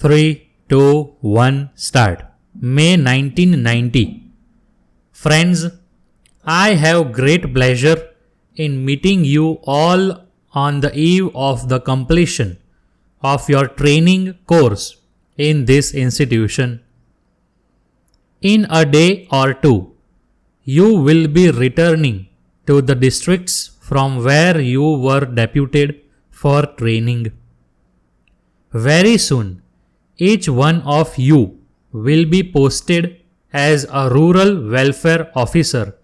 3, 2, 1, start. May 1990. Friends, I have great pleasure in meeting you all on the eve of the completion of your training course in this institution. In a day or two, you will be returning to the districts from where you were deputed for training. Very soon, each one of you will be posted as a rural welfare officer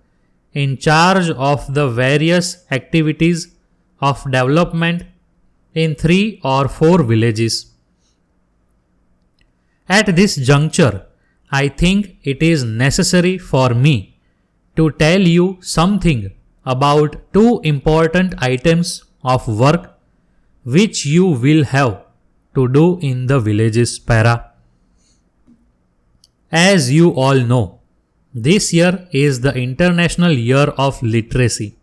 in charge of the various activities of development in 3 or 4 villages. At this juncture, I think it is necessary for me to tell you something about 2 important items of work which you will have to do in the villages para. As you all know, this year is the International Year of Literacy.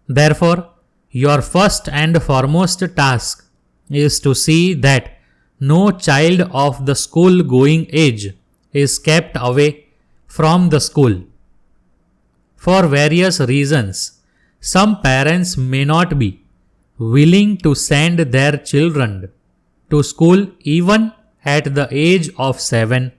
Therefore, your first and foremost task is to see that no child of the school-going age is kept away from the school. For various reasons, some parents may not be willing to send their children to school even at the age of 7.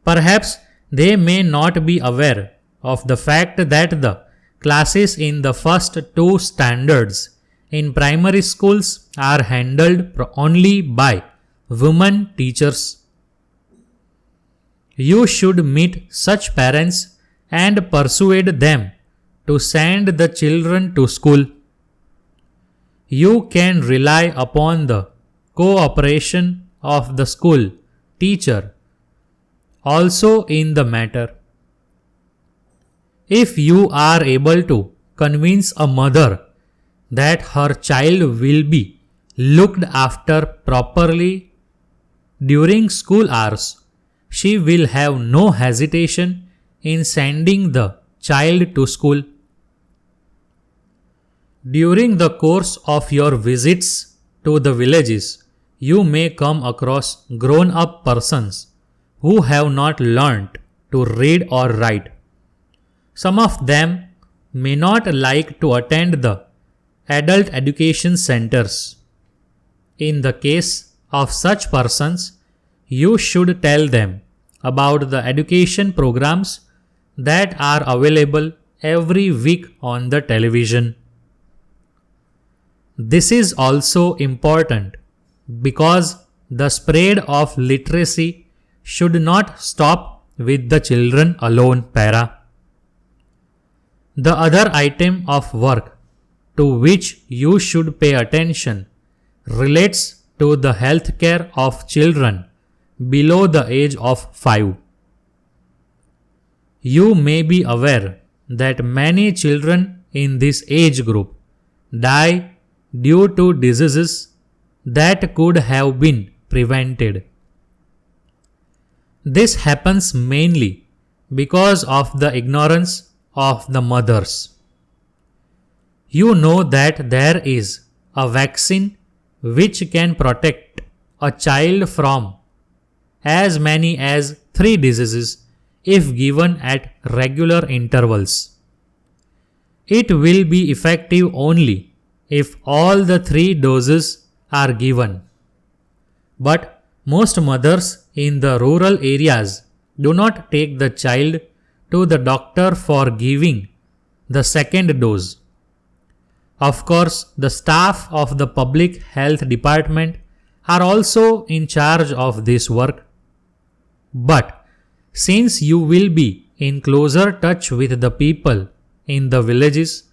Perhaps they may not be aware of the fact that the classes in the first 2 standards in primary schools are handled only by women teachers. You should meet such parents and persuade them to send the children to school. You can rely upon the cooperation of the school teacher also in the matter. If you are able to convince a mother that her child will be looked after properly during school hours, she will have no hesitation in sending the child to school. During the course of your visits to the villages, you may come across grown-up persons who have not learnt to read or write. Some of them may not like to attend the adult education centers. In the case of such persons, you should tell them about the education programs that are available every week on the television. This is also important because the spread of literacy should not stop with the children alone para. The other item of work to which you should pay attention relates to the health care of children below the age of 5. You may be aware that many children in this age group die due to diseases that could have been prevented. This happens mainly because of the ignorance of the mothers. You know that there is a vaccine which can protect a child from as many as 3 diseases if given at regular intervals. It will be effective only if all the 3 doses are given. But most mothers in the rural areas do not take the child to the doctor for giving the 2nd dose. Of course, the staff of the public health department are also in charge of this work. But since you will be in closer touch with the people in the villages,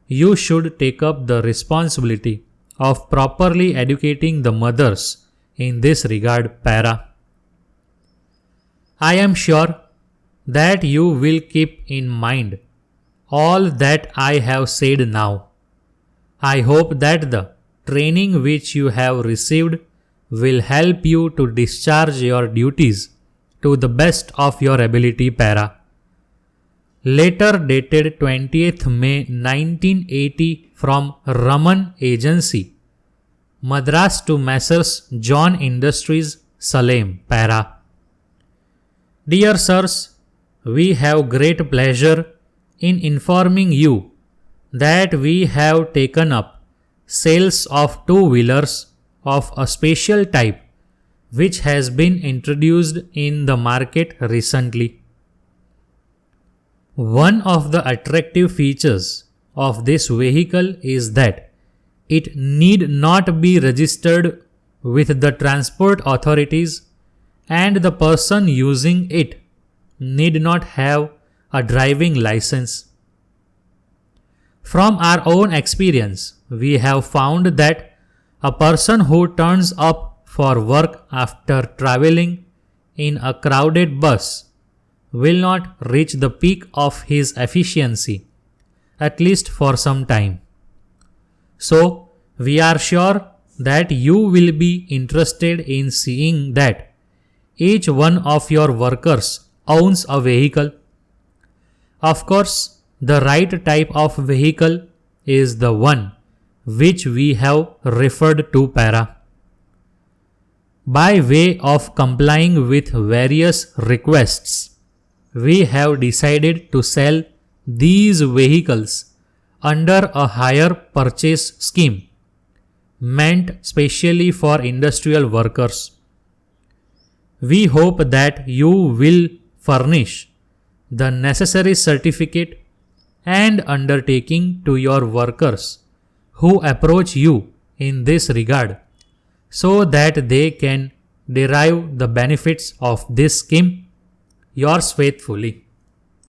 you should take up the responsibility of properly educating the mothers in this regard para. I am sure that you will keep in mind all that I have said now. I hope that the training which you have received will help you to discharge your duties to the best of your ability para. Letter dated 20th May 1980 from Raman Agency, Madras to Messrs. John Industries, Salem, Para. Dear sirs, we have great pleasure in informing you that we have taken up sales of two-wheelers of a special type which has been introduced in the market recently. One of the attractive features of this vehicle is that it need not be registered with the transport authorities and the person using it need not have a driving license. From our own experience, we have found that a person who turns up for work after traveling in a crowded bus will not reach the peak of his efficiency, at least for some time. So, we are sure that you will be interested in seeing that each one of your workers owns a vehicle. Of course, the right type of vehicle is the one which we have referred to Para. By way of complying with various requests, we have decided to sell these vehicles under a hire purchase scheme meant specially for industrial workers. We hope that you will furnish the necessary certificate and undertaking to your workers who approach you in this regard so that they can derive the benefits of this scheme. Yours faithfully.